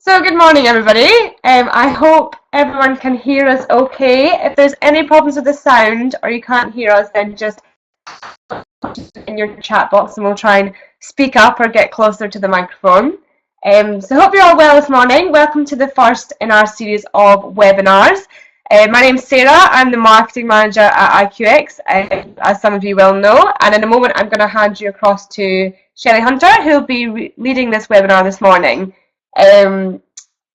So good morning everybody. I hope everyone can hear us okay. If there's any problems with the sound or you can't hear us, then just in your chat box and we'll try and speak up or get closer to the microphone. So hope you're all well this morning. Welcome to the first in our series of webinars. My name's Sarah. I'm the marketing manager at IQX, as some of you will know. And in a moment, I'm going to hand you across to Shelley Hunter, who'll be leading this webinar this morning.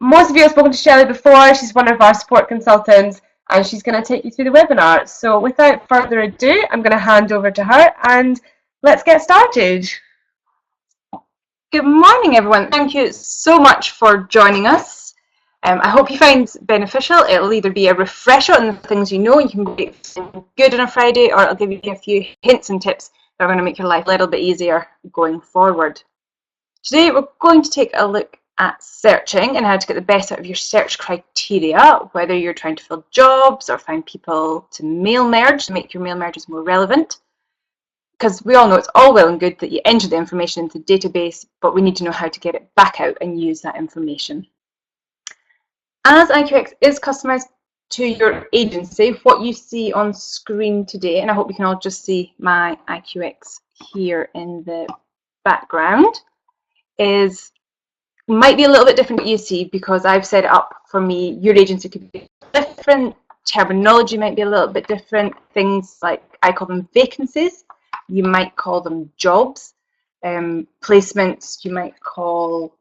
Most of you have spoken to Shelley before. She's one of our support consultants and she's going to take you through the webinar. So without further ado, I'm going to hand over to her and let's get started. Good morning, everyone. Thank you so much for joining us. I hope you find it beneficial. It'll either be a refresher on the things you know, you can make something good on a Friday, or it'll give you a few hints and tips that are going to make your life a little bit easier going forward. Today, we're going to take a look at searching and how to get the best out of your search criteria, whether you're trying to fill jobs or find people to mail merge to make your mail merges more relevant. Because we all know it's all well and good that you enter the information into the database, but we need to know how to get it back out and use that information. As IQX is customized to your agency, what you see on screen today, and I hope you can all just see my IQX here in the background, might be a little bit different what you see because I've set it up for me. Your agency could be different, terminology might be a little bit different, things like I call them vacancies, you might call them jobs, placements you might call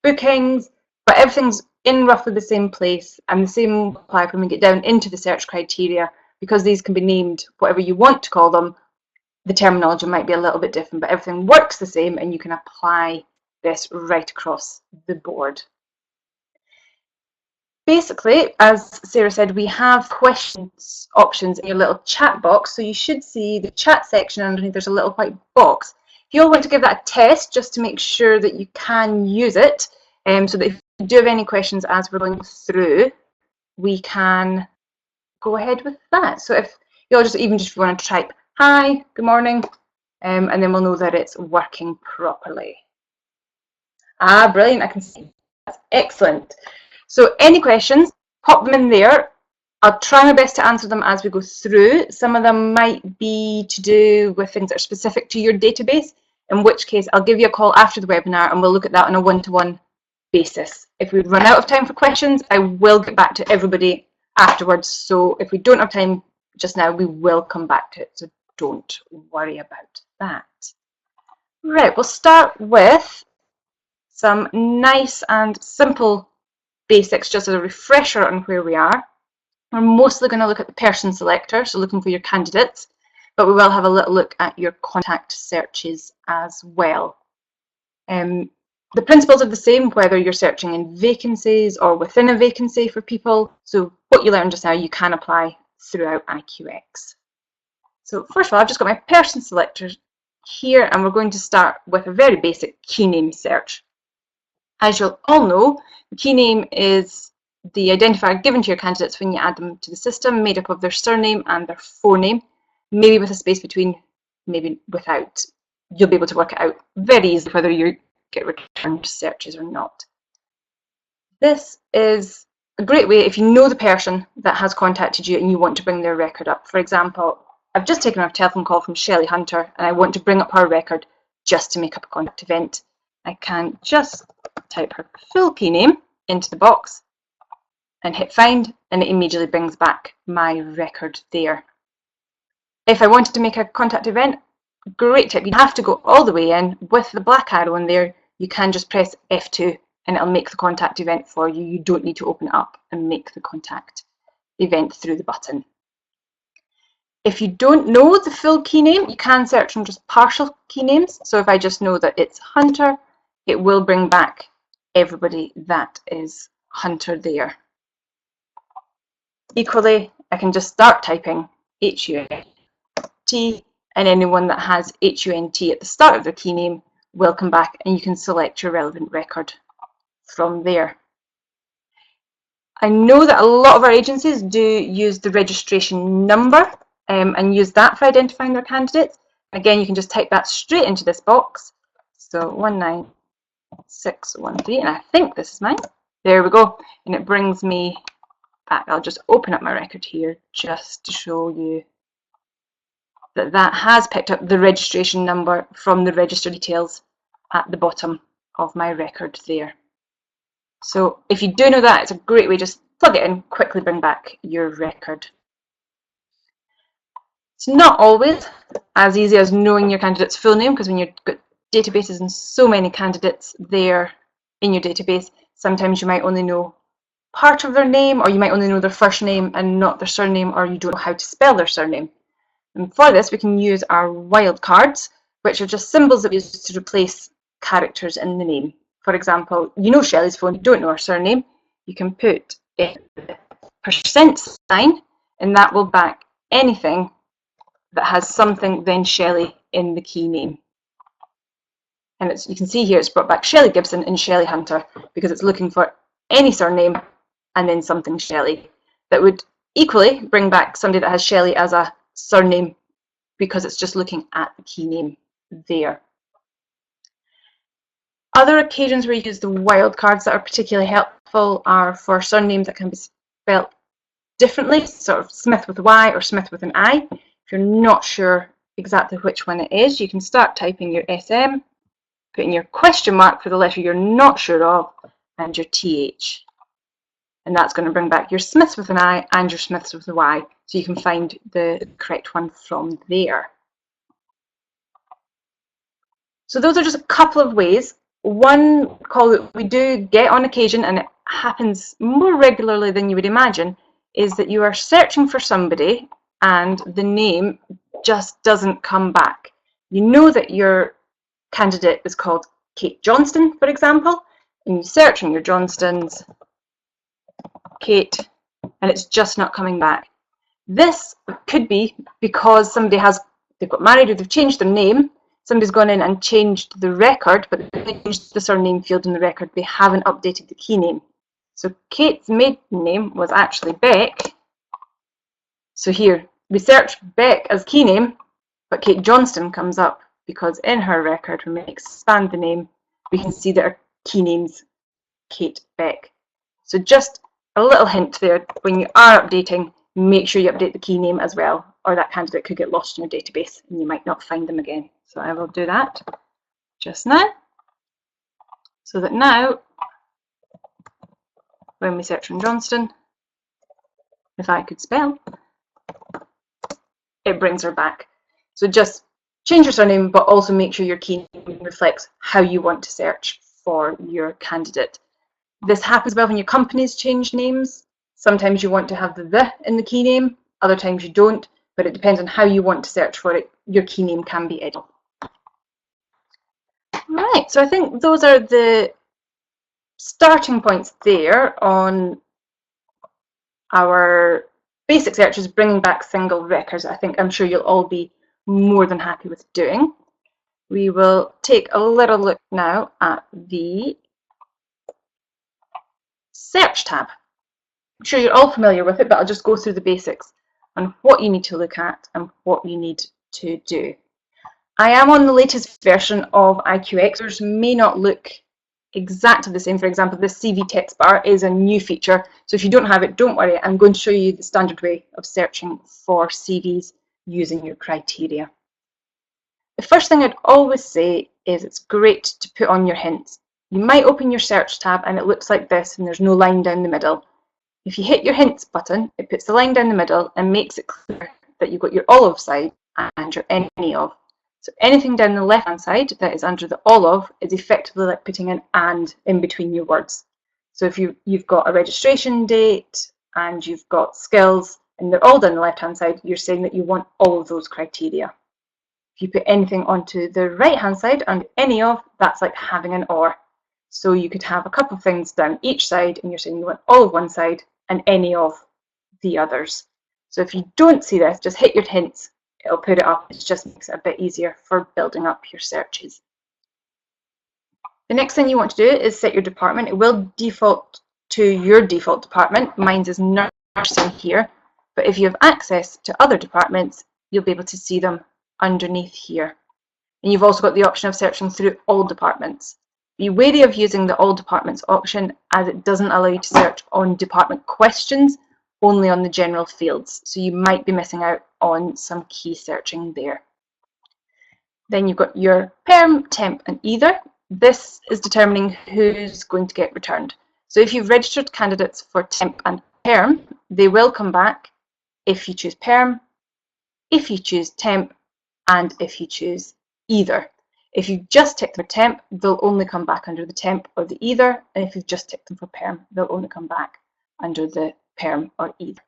bookings, but everything's in roughly the same place, and the same will apply when we get down into the search criteria. Because these can be named whatever you want to call them, the terminology might be a little bit different, but everything works the same and you can apply this right across the board. Basically, as Sarah said, we have questions options in your little chat box. So you should see the chat section underneath. There's a little white box. If you all want to give that a test just to make sure that you can use it, so that if you do have any questions as we're going through, we can go ahead with that. So if you all just want to type hi, good morning, and then we'll know that it's working properly. Ah, brilliant, I can see. That's excellent. So any questions, pop them in there. I'll try my best to answer them as we go through. Some of them might be to do with things that are specific to your database, in which case I'll give you a call after the webinar and we'll look at that on a one-to-one basis. If we run out of time for questions, I will get back to everybody afterwards. So if we don't have time just now, we will come back to it. So don't worry about that. Right, we'll start with some nice and simple basics just as a refresher on where we are. We're mostly going to look at the person selector, so looking for your candidates, but we will have a little look at your contact searches as well. The principles are the same whether you're searching in vacancies or within a vacancy for people, so what you learned just now you can apply throughout IQX. So first of all, I've just got my person selector here and we're going to start with a very basic key name search. As you'll all know, the key name is the identifier given to your candidates when you add them to the system, made up of their surname and their forename, maybe with a space between, maybe without. You'll be able to work it out very easily whether you get returned searches or not. This is a great way if you know the person that has contacted you and you want to bring their record up. For example, I've just taken a telephone call from Shelley Hunter and I want to bring up her record just to make up a contact event. I can just type her full key name into the box and hit find, and it immediately brings back my record there. If I wanted to make a contact event, great tip, you have to go all the way in with the black arrow in there. You can just press F2 and it'll make the contact event for you. You don't need to open it up and make the contact event through the button. If you don't know the full key name, you can search on just partial key names. So if I just know that it's Hunter, it will bring back everybody that is Hunter there. Equally, I can just start typing H-U-N-T, and anyone that has H-U-N-T at the start of their key name will come back and you can select your relevant record from there. I know that a lot of our agencies do use the registration number and use that for identifying their candidates. Again, you can just type that straight into this box. So 613, and I think this is mine. There we go, and it brings me back. I'll just open up my record here just to show you that that has picked up the registration number from the register details at the bottom of my record there. So if you do know that, it's a great way, just plug it in, quickly bring back your record. It's not always as easy as knowing your candidate's full name, because when you've got databases and so many candidates there in your database, sometimes you might only know part of their name, or you might only know their first name and not their surname, or you don't know how to spell their surname. And for this, we can use our wildcards, which are just symbols that we use to replace characters in the name. For example, you know Shelley's phone, you don't know her surname, you can put a percent sign, and that will back anything that has something then Shelley in the key name. And you can see here it's brought back Shelley Gibson and Shelley Hunter, because it's looking for any surname and then something Shelley. That would equally bring back somebody that has Shelley as a surname, because it's just looking at the key name there. Other occasions where you use the wildcards that are particularly helpful are for surnames that can be spelled differently, sort of Smith with a Y or Smith with an I. If you're not sure exactly which one it is, you can start typing your SM, putting your question mark for the letter you're not sure of, and your TH. And that's going to bring back your Smiths with an I and your Smiths with a Y, so you can find the correct one from there. So those are just a couple of ways. One call that we do get on occasion, and it happens more regularly than you would imagine, is that you are searching for somebody and the name just doesn't come back. You know that your candidate is called Kate Johnston, for example, and you search on your Johnstons, Kate, and it's just not coming back. This could be because they've got married or they've changed their name. Somebody's gone in and changed the record, but they changed the surname field in the record. They haven't updated the key name. So Kate's maiden name was actually Beck. So here, we search Beck as key name, but Kate Johnston comes up because in her record, when we expand the name, we can see that her key name's Kate Beck. So just a little hint there, when you are updating, make sure you update the key name as well, or that candidate could get lost in your database and you might not find them again. So I will do that just now, so that now, when we search on Johnston, if I could spell, it brings her back. So just change your surname, but also make sure your key name reflects how you want to search for your candidate. This happens well when your companies change names. Sometimes you want to have the in the key name, other times you don't, but it depends on how you want to search for it. Your key name can be edited. Right, so I think those are the starting points there on our basic searches, bringing back single records. I'm sure you'll all be more than happy with doing. We will take a little look now at the search tab. I'm sure you're all familiar with it, but I'll just go through the basics on what you need to look at and what you need to do. I am on the latest version of IQX. Yours may not look exactly the same. For example, this CV text bar is a new feature, so if you don't have it, don't worry. I'm going to show you the standard way of searching for CVs using your criteria. The first thing I'd always say is it's great to put on your hints. You might open your search tab and it looks like this and there's no line down the middle. If you hit your hints button, it puts the line down the middle and makes it clear that you've got your all of side and your any of. So anything down the left hand side that is under the all of is effectively like putting an and in between your words. So if you've got a registration date and you've got skills and they're all down the left hand side, you're saying that you want all of those criteria. If you put anything onto the right hand side and any of, that's like having an or. So you could have a couple of things down each side and you're saying you want all of one side and any of the others. So if you don't see this, just hit your hints, it'll put it up. It just makes it a bit easier for building up your searches. The next thing you want to do is set your department. It will default to your default department. Mine is nursing here, but if you have access to other departments, you'll be able to see them underneath here. And you've also got the option of searching through all departments. Be wary of using the all departments option, as it doesn't allow you to search on department questions, only on the general fields. So you might be missing out on some key searching there. Then you've got your perm, temp and either. This is determining who's going to get returned. So if you've registered candidates for temp and perm, they will come back if you choose perm, if you choose temp, and if you choose either. If you just tick them for temp, they'll only come back under the temp or the either, and if you've just ticked them for perm, they'll only come back under the perm or either.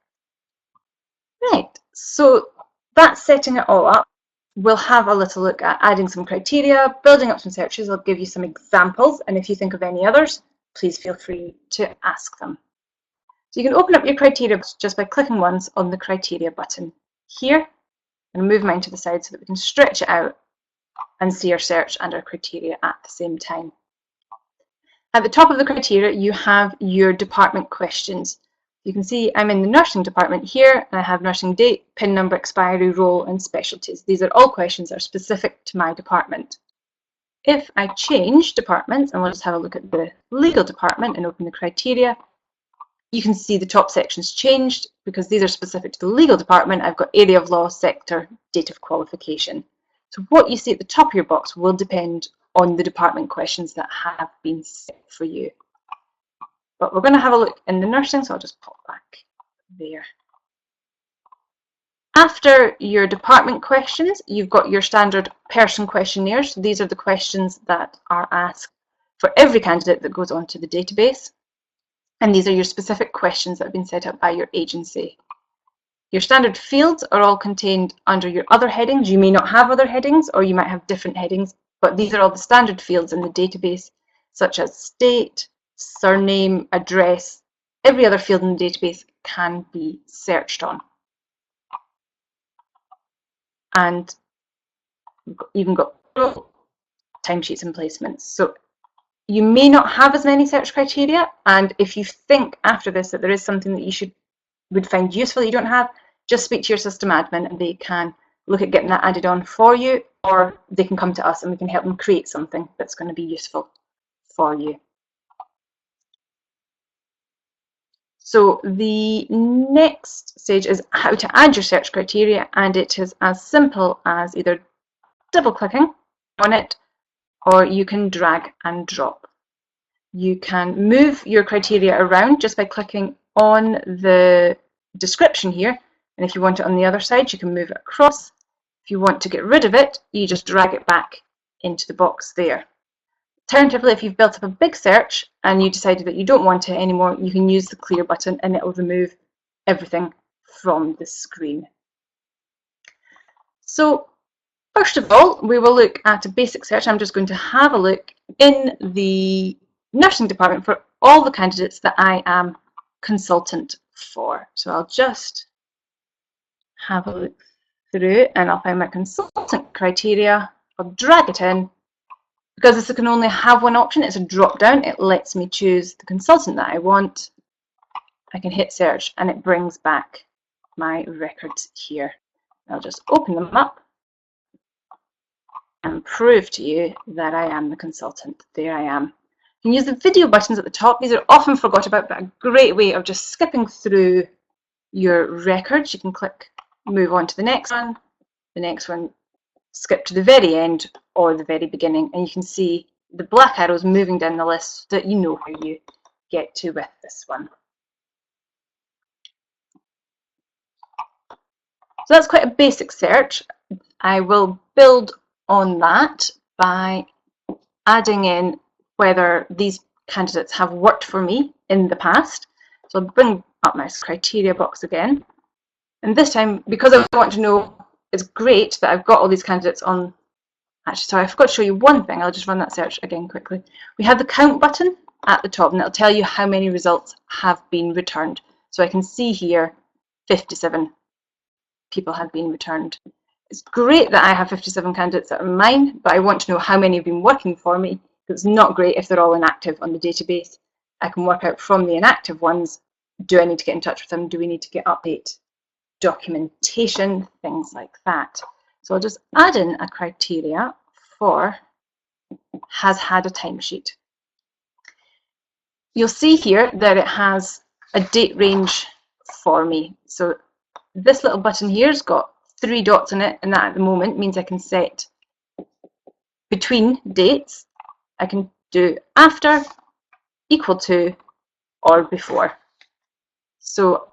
Right, so that's setting it all up. We'll have a little look at adding some criteria, building up some searches. I'll give you some examples, and if you think of any others, please feel free to ask them. So you can open up your criteria just by clicking once on the criteria button here, and move mine to the side so that we can stretch it out and see our search and our criteria at the same time. At the top of the criteria, you have your department questions. You can see I'm in the nursing department here, and I have nursing date, PIN number, expiry, role, and specialties. These are all questions that are specific to my department. If I change departments, and we'll just have a look at the legal department and open the criteria, you can see the top sections changed because these are specific to the legal department. I've got area of law, sector, date of qualification. So what you see at the top of your box will depend on the department questions that have been set for you. But we're going to have a look in the nursing, so I'll just pop back there. After your department questions, you've got your standard person questionnaires. So these are the questions that are asked for every candidate that goes onto the database. And these are your specific questions that have been set up by your agency. Your standard fields are all contained under your other headings. You may not have other headings, or you might have different headings, but these are all the standard fields in the database, such as state, surname, address. Every other field in the database can be searched on. And we've even got timesheets and placements. So you may not have as many search criteria, and if you think after this that there is something that you would find useful that you don't have, just speak to your system admin and they can look at getting that added on for you, or they can come to us and we can help them create something that's going to be useful for you. So the next stage is how to add your search criteria, and it is as simple as either double clicking on it, or you can drag and drop. You can move your criteria around just by clicking on the description here, and if you want it on the other side, you can move it across. If you want to get rid of it, you just drag it back into the box there. Alternatively, if you've built up a big search and you decided that you don't want it anymore, you can use the clear button and it will remove everything from the screen. So first of all, we will look at a basic search. I'm just going to have a look in the nursing department for all the candidates that I am consultant for. So I'll just have a look through and I'll find my consultant criteria. I'll drag it in. Because this can only have one option, it's a drop down, it lets me choose the consultant that I want. I can hit search and it brings back my records here. I'll just open them up and prove to you that I am the consultant. There I am. You can use the video buttons at the top. These are often forgot about, but a great way of just skipping through your records. You can click move on to the next one, skip to the very end or the very beginning, and you can see the black arrows moving down the list so that you know where you get to with this one. So that's quite a basic search. I will build on that by adding in whether these candidates have worked for me in the past. So I'll bring up my criteria box again. And this time, because I want to know, it's great that I've got all these candidates on. Actually, sorry, I forgot to show you one thing. I'll just run that search again quickly. We have the count button at the top, and it'll tell you how many results have been returned. So I can see here 57 people have been returned. It's great that I have 57 candidates that are mine, but I want to know how many have been working for me. It's not great if they're all inactive on the database. I can work out from the inactive ones, do I need to get in touch with them? Do we need to get update documentation, things like that. So I'll just add in a criteria for has had a timesheet. you'll see here that it has a date range for me. So this little button here has got 3 dots in it, and that at the moment means I can set between dates. I can do after, equal to, or before. So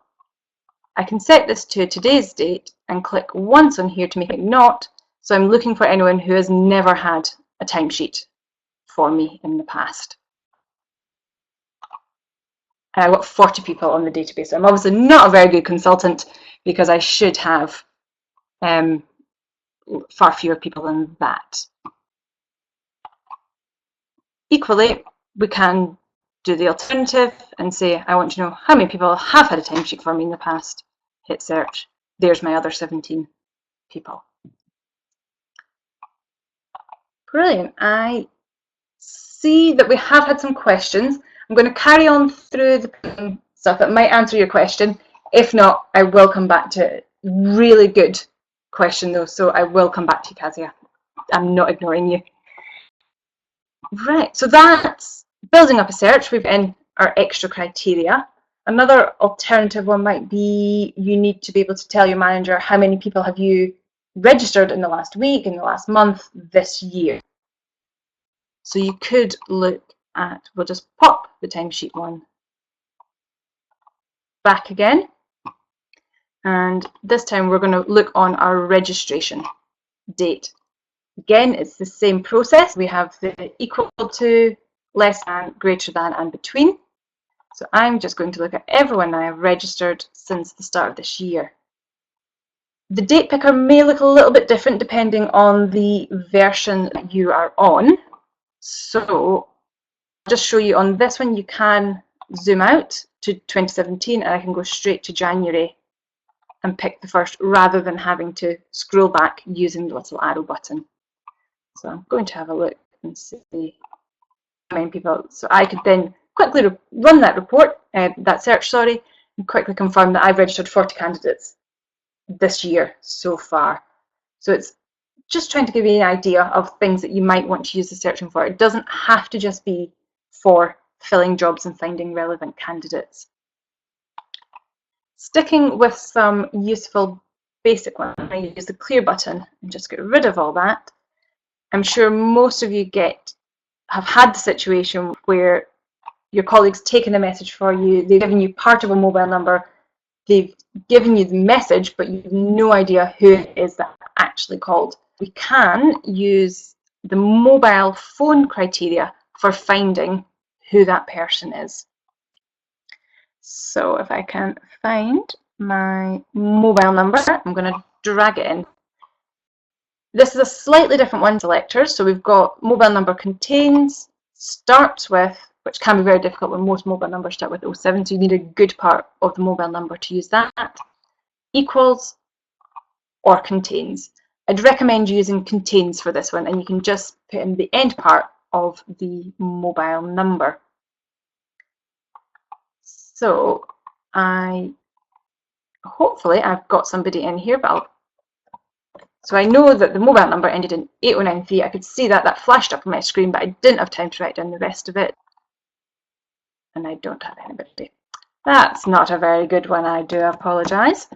I can set this to today's date and click once on here to make it not. So I'm looking for anyone who has never had a timesheet for me in the past. And I've got 40 people on the database. I'm obviously not a very good consultant because I should have far fewer people than that. Equally, we can do the alternative and say, I want to know how many people have had a timesheet for me in the past. Hit search. There's my other 17 people. Brilliant. I see that we have had some questions. I'm going to carry on through the stuff that might answer your question. If not, I will come back to it. Really good question though, so I will come back to you, Kazia. I'm not ignoring you. Right, so that's building up a search. We've in our extra criteria. Another alternative one might be you need to be able to tell your manager how many people have you registered in the last week, in the last month, this year. So you could look at, we'll just pop the timesheet one back again. And this time we're going to look on our registration date. Again, it's the same process. We have the equal to, less than, greater than, and between. So I'm just going to look at everyone I have registered since the start of this year. The date picker may look a little bit different depending on the version that you are on. So I'll just show you on this one, you can zoom out to 2017 and I can go straight to January and pick the first rather than having to scroll back using the little arrow button. So I'm going to have a look and see how many people. So I could then quickly run that report, that search, sorry, and quickly confirm that I've registered 40 candidates this year so far. So it's just trying to give you an idea of things that you might want to use the searching for. It doesn't have to just be for filling jobs and finding relevant candidates. Sticking with some useful basic ones, I use the clear button and just get rid of all that. I'm sure most of you have had the situation where your colleague's taken a message for you, they've given you part of a mobile number, they've given you the message, but you have no idea who it is that actually called. We can use the mobile phone criteria for finding who that person is. So if I can find my mobile number, I'm going to drag it in. This is a slightly different one, selectors. So we've got mobile number contains, starts with, which can be very difficult when most mobile numbers start with 07, so you need a good part of the mobile number to use that, equals, or contains. I'd recommend using contains for this one, and you can just put in the end part of the mobile number. So hopefully I've got somebody in here, but so I know that the mobile number ended in 8093. I could see that flashed up on my screen, but I didn't have time to write down the rest of it. And I don't have anybody. That's not a very good one, I do apologise.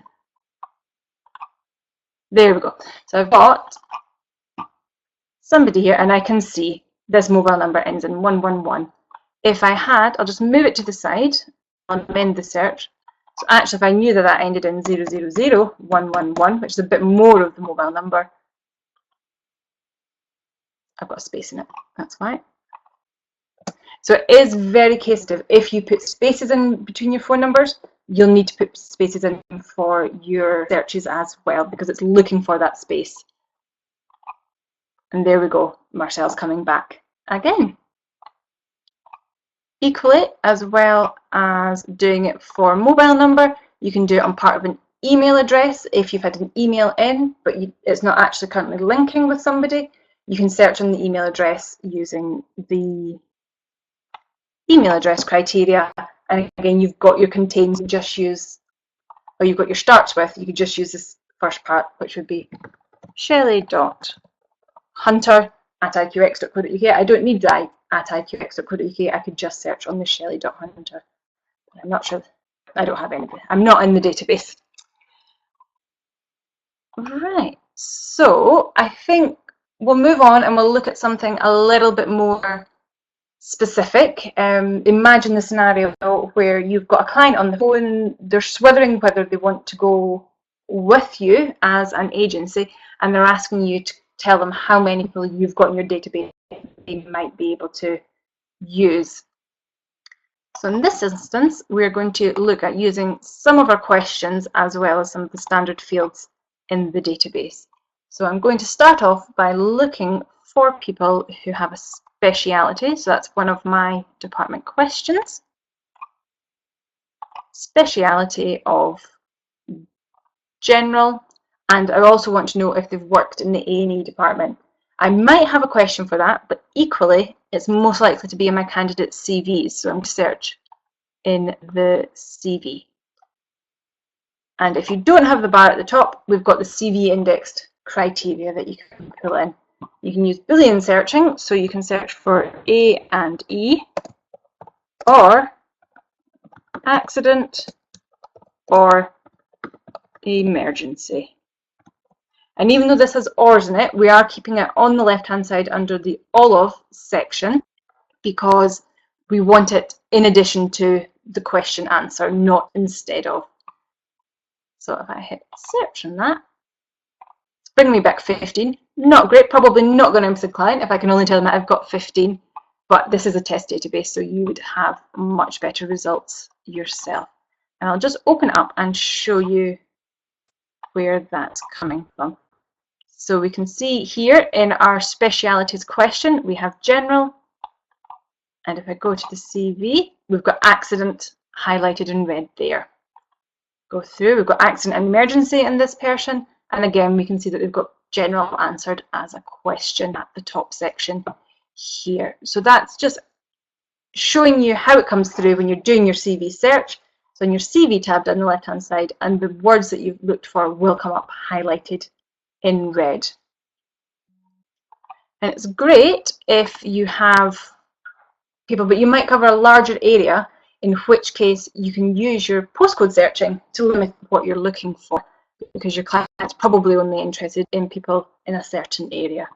There we go. So I've got somebody here and I can see this mobile number ends in 111. If I had, I'll just move it to the side, I'll amend the search. So actually if I knew that ended in 000111, which is a bit more of the mobile number, I've got a space in it, that's why. So it is very case sensitive. If you put spaces in between your phone numbers, you'll need to put spaces in for your searches as well because it's looking for that space. And there we go, Marcel's coming back again. Equally, as well as doing it for mobile number, you can do it on part of an email address. If you've had an email in, but it's not actually currently linking with somebody, you can search on the email address using the email address criteria. And again, you've got your contains, just use, or you've got your starts with, you could just use this first part, which would be Shelley.Hunter at iqx.co.uk. I don't need that at iqx.co.uk. I could just search on the Shelley.hunter. I'm not sure. I don't have anything. I'm not in the database. Right. So I think we'll move on and we'll look at something a little bit more specific. Imagine the scenario where you've got a client on the phone, they're swithering whether they want to go with you as an agency, and they're asking you to tell them how many people you've got in your database they might be able to use. So in this instance, we're going to look at using some of our questions as well as some of the standard fields in the database. So I'm going to start off by looking for people who have a speciality. So that's one of my department questions. Speciality of general, and I also want to know if they've worked in the A&E department. I might have a question for that, but equally it's most likely to be in my candidate's CVs, so I'm going to search in the CV. And if you don't have the bar at the top, we've got the CV indexed criteria that you can pull in. You can use Boolean searching, so you can search for A and E, or accident, or emergency. And even though this has ORs in it, we are keeping it on the left-hand side under the all of section because we want it in addition to the question answer, not instead of. So if I hit search on that, it's bringing me back 15. Not great, probably not going to answer the client if I can only tell them that I've got 15, but this is a test database, so you would have much better results yourself. And I'll just open it up and show you where that's coming from. So we can see here in our specialities question, we have general, and if I go to the CV, we've got accident highlighted in red there. Go through, we've got accident and emergency in this person, and again we can see that we've got general answered as a question at the top section here. So that's just showing you how it comes through when you're doing your CV search. So in your CV tab down the left hand side, and the words that you've looked for will come up highlighted in red. And it's great if you have people, but you might cover a larger area, in which case you can use your postcode searching to limit what you're looking for, because your client's probably only interested in people in a certain area.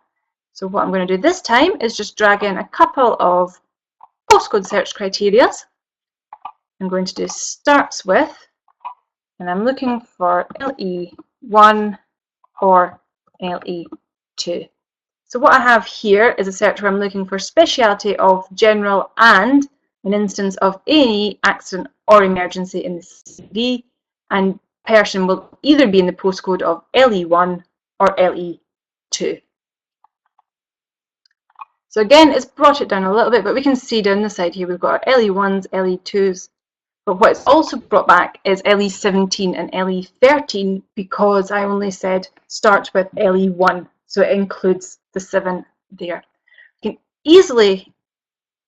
So what I'm going to do this time is just drag in a couple of postcode search criteria. I'm going to do starts with, and I'm looking for LE1 or LE2. So what I have here is a search where I'm looking for speciality of general and an instance of A&E, accident or emergency in the CV, and person will either be in the postcode of LE1 or LE2. So again, it's brought it down a little bit, but we can see down the side here we've got our LE1s, LE2s, but what's also brought back is LE17 and LE13 because I only said start with LE1, so it includes the 7 there. We can easily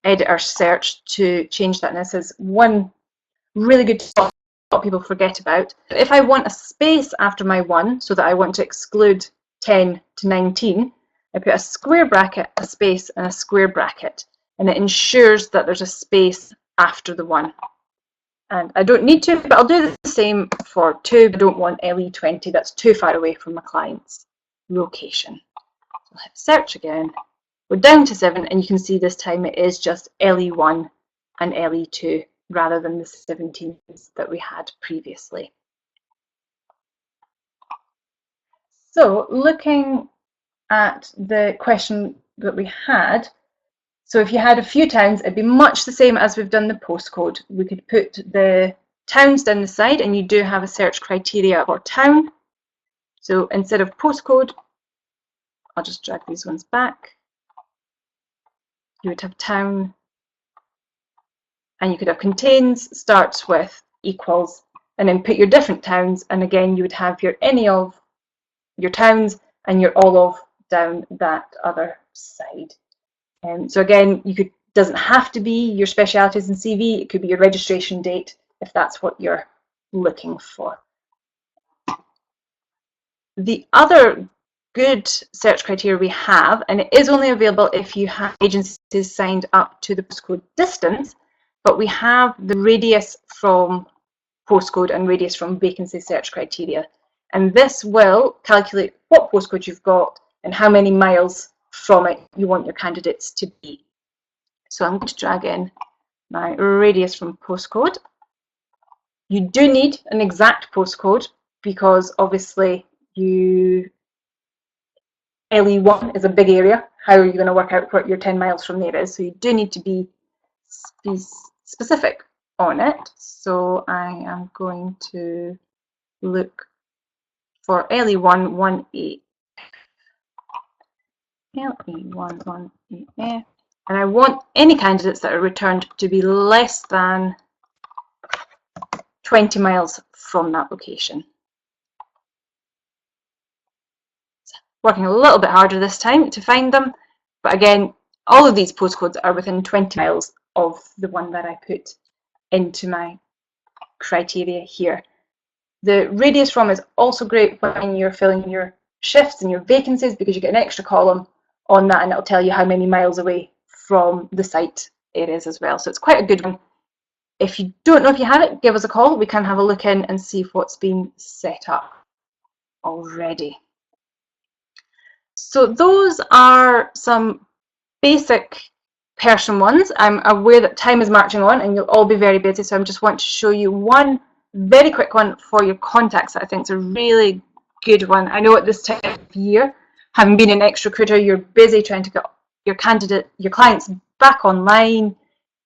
edit our search to change that, and this is one really good tip a lot of people forget about. If I want a space after my 1, so that I want to exclude 10 to 19, I put a square bracket, a space, and a square bracket, and it ensures that there's a space after the 1. And I don't need to, but I'll do the same for 2, but I don't want LE20, that's too far away from my client's location. So I'll hit search again. We're down to 7, and you can see this time it is just LE1 and LE2 rather than the 17s that we had previously. So looking at the question that we had, so if you had a few towns, it'd be much the same as we've done the postcode. We could put the towns down the side, and you do have a search criteria for town. So instead of postcode, I'll just drag these ones back. You would have town, and you could have contains, starts with, equals, and then put your different towns, and again you would have your any of your towns and your all of down that other side. So again, you could, doesn't have to be your specialities in CV, it could be your registration date if that's what you're looking for. The other good search criteria we have, and it is only available if you have agencies signed up to the postcode distance, but we have the radius from postcode and radius from vacancy search criteria. And this will calculate what postcode you've got and how many miles from it you want your candidates to be. So I'm going to drag in my radius from postcode. You do need an exact postcode because obviously LE1 is a big area. How are you going to work out what your 10 miles from there is? So you do need to be specific on it. So I am going to look for LE1 18F. LE1 18F. And I want any candidates that are returned to be less than 20 miles from that location. Working a little bit harder this time to find them, but again, all of these postcodes are within 20 miles of the one that I put into my criteria here. The radius from is also great when you're filling your shifts and your vacancies because you get an extra column on that and it'll tell you how many miles away from the site it is as well. So it's quite a good one. If you don't know if you have it, give us a call. We can have a look in and see what's been set up already. So those are some basic person ones. I'm aware that time is marching on and you'll all be very busy, so I just want to show you one very quick one for your contacts that I think is a really good one. I know at this time of year, having been an ex-recruiter, you're busy trying to get your clients back online,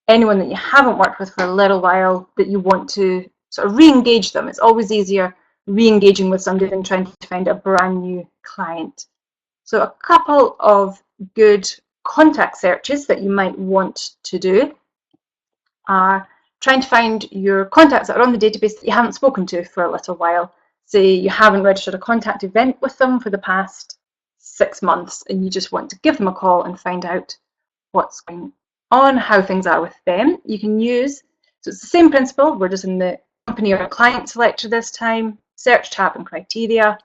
anyone that you haven't worked with for a little while that you want to sort of re-engage them. It's always easier re-engaging with somebody than trying to find a brand new client. So a couple of good contact searches that you might want to do are trying to find your contacts that are on the database that you haven't spoken to for a little while. Say you haven't registered a contact event with them for the past 6 months and you just want to give them a call and find out what's going on, how things are with them. You can use, so it's the same principle, we're just in the company or client selector this time, search tab and criteria.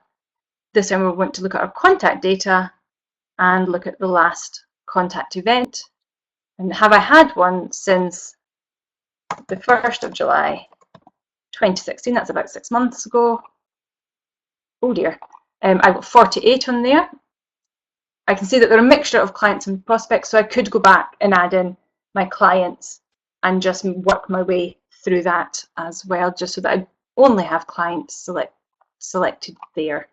This time we want to look at our contact data and look at the last contact event. And have I had one since the 1st of July 2016? That's about 6 months ago. Oh dear. I've got 48 on there. I can see that they're a mixture of clients and prospects, so I could go back and add in my clients and just work my way through that as well, just so that I only have clients selected there.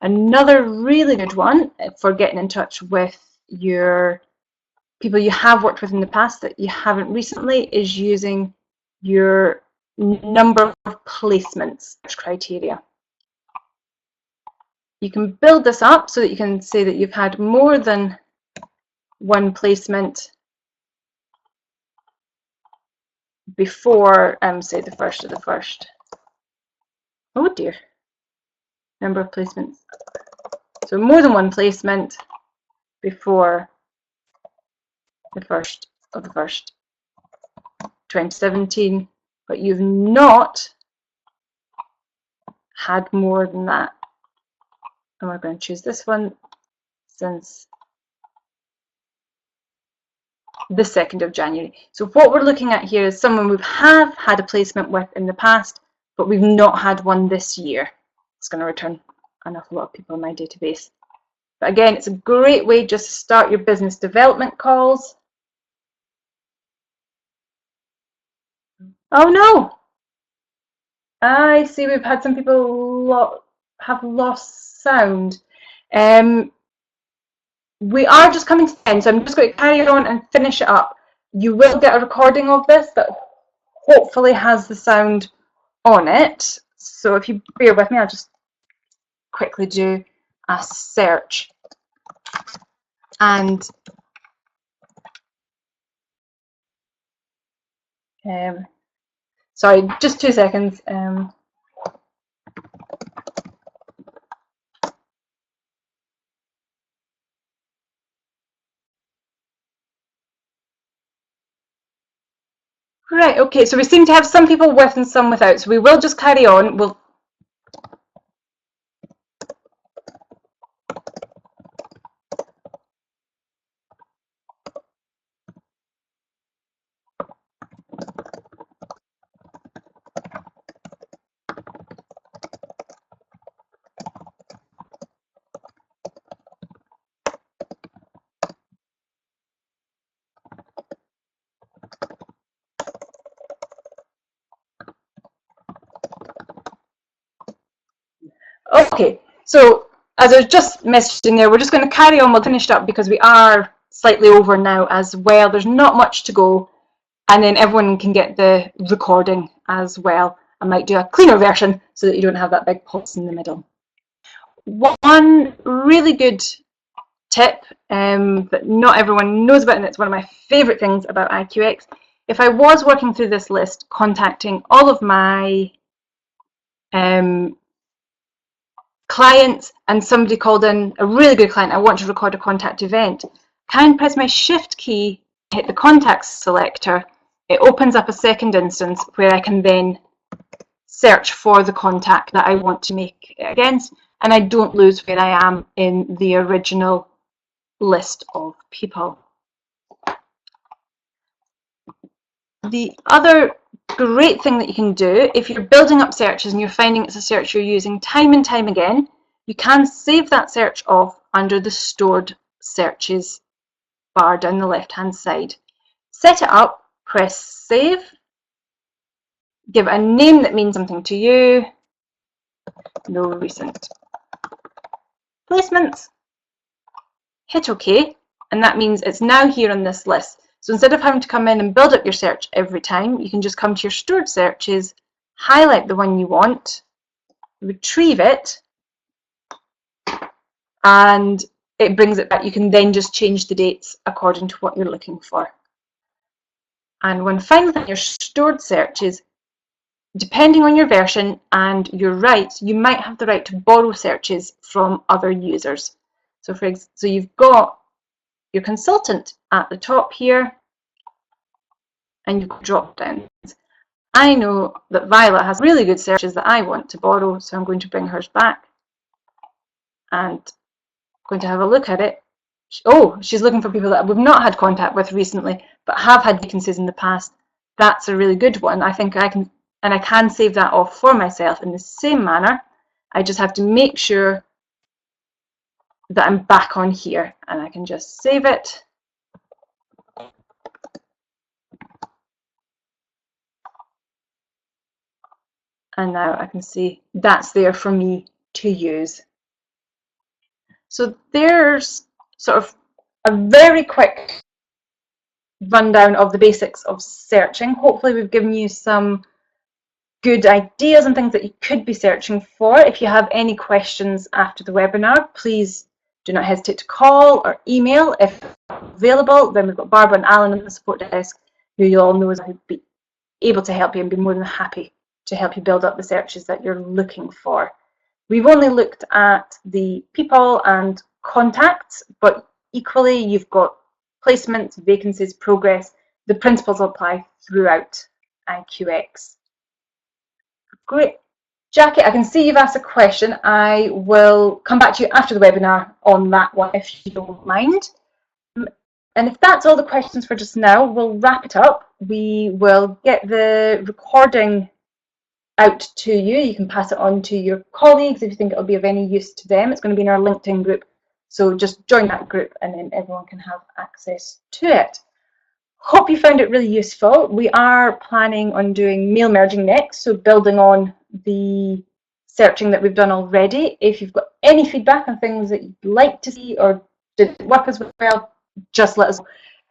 Another really good one for getting in touch with your people you have worked with in the past that you haven't recently is using your number of placements criteria. You can build this up so that you can say that you've had more than one placement before, say, the 1st of the 1st. Oh dear. Number of placements. So more than one placement before the 1st of the 1st, 2017, but you've not had more than that. And we're going to choose this one since the 2nd of January. So what we're looking at here is someone we have had a placement with in the past, but we've not had one this year. It's going to return an awful lot of people in my database. But again, it's a great way just to start your business development calls. Oh no! I see we've had some people have lost sound. We are just coming to the end, so I'm just going to carry on and finish it up. You will get a recording of this that hopefully has the sound on it. So if you bear with me, I'll just quickly do a search. And sorry, just 2 seconds. Right, okay, so we seem to have some people with and some without, so we will just carry on. Okay, so as I was just messaging there, we're just going to carry on. We'll finish up because we are slightly over now as well. There's not much to go, and then everyone can get the recording as well. I might do a cleaner version so that you don't have that big pause in the middle. One really good tip that not everyone knows about, and it's one of my favourite things about IQX. If I was working through this list, contacting all of my clients, and somebody called in, a really good client, I want to record a contact event, can I press my shift key, hit the contacts selector, it opens up a second instance where I can then search for the contact that I want to make it against, and I don't lose where I am in the original list of people. The other great thing that you can do, if you're building up searches and you're finding it's a search you're using time and time again, you can save that search off under the stored searches bar down the left hand side. Set it up, press save, give it a name that means something to you, no recent placements, hit OK, and that means it's now here on this list. So instead of having to come in and build up your search every time, you can just come to your stored searches, highlight the one you want, retrieve it, and it brings it back. You can then just change the dates according to what you're looking for. And when finally your stored searches, depending on your version and your rights, you might have the right to borrow searches from other users. So you've got your consultant at the top here, and you've got drop downs. I know that Violet has really good searches that I want to borrow, so I'm going to bring hers back and going to have a look at it. Oh, she's looking for people that we've not had contact with recently, but have had vacancies in the past. That's a really good one. I think I can, and I can save that off for myself in the same manner. I just have to make sure that I'm back on here, and I can just save it. And now I can see that's there for me to use. So there's sort of a very quick rundown of the basics of searching. Hopefully we've given you some good ideas and things that you could be searching for. If you have any questions after the webinar, please do not hesitate to call or email if available. Then we've got Barbara and Alan on the support desk, who you all know is going to be able to help you and be more than happy to help you build up the searches that you're looking for. We've only looked at the people and contacts, but equally you've got placements, vacancies, progress. The principles apply throughout IQX. Great. Jackie, I can see you've asked a question. I will come back to you after the webinar on that one, if you don't mind. And if that's all the questions for just now, we'll wrap it up. We will get the recording out to you. You can pass it on to your colleagues if you think it'll be of any use to them. It's going to be in our LinkedIn group. So just join that group and then everyone can have access to it. Hope you found it really useful. We are planning on doing mail merging next, so building on the searching that we've done already. If you've got any feedback on things that you'd like to see or didn't work as well, just let us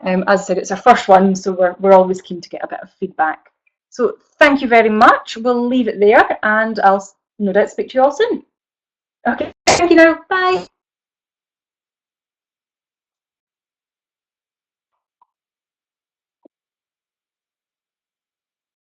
know. As I said, it's our first one, so we're always keen to get a bit of feedback. So thank you very much. We'll leave it there, and I'll no doubt speak to you all soon. Okay, thank you now. Bye.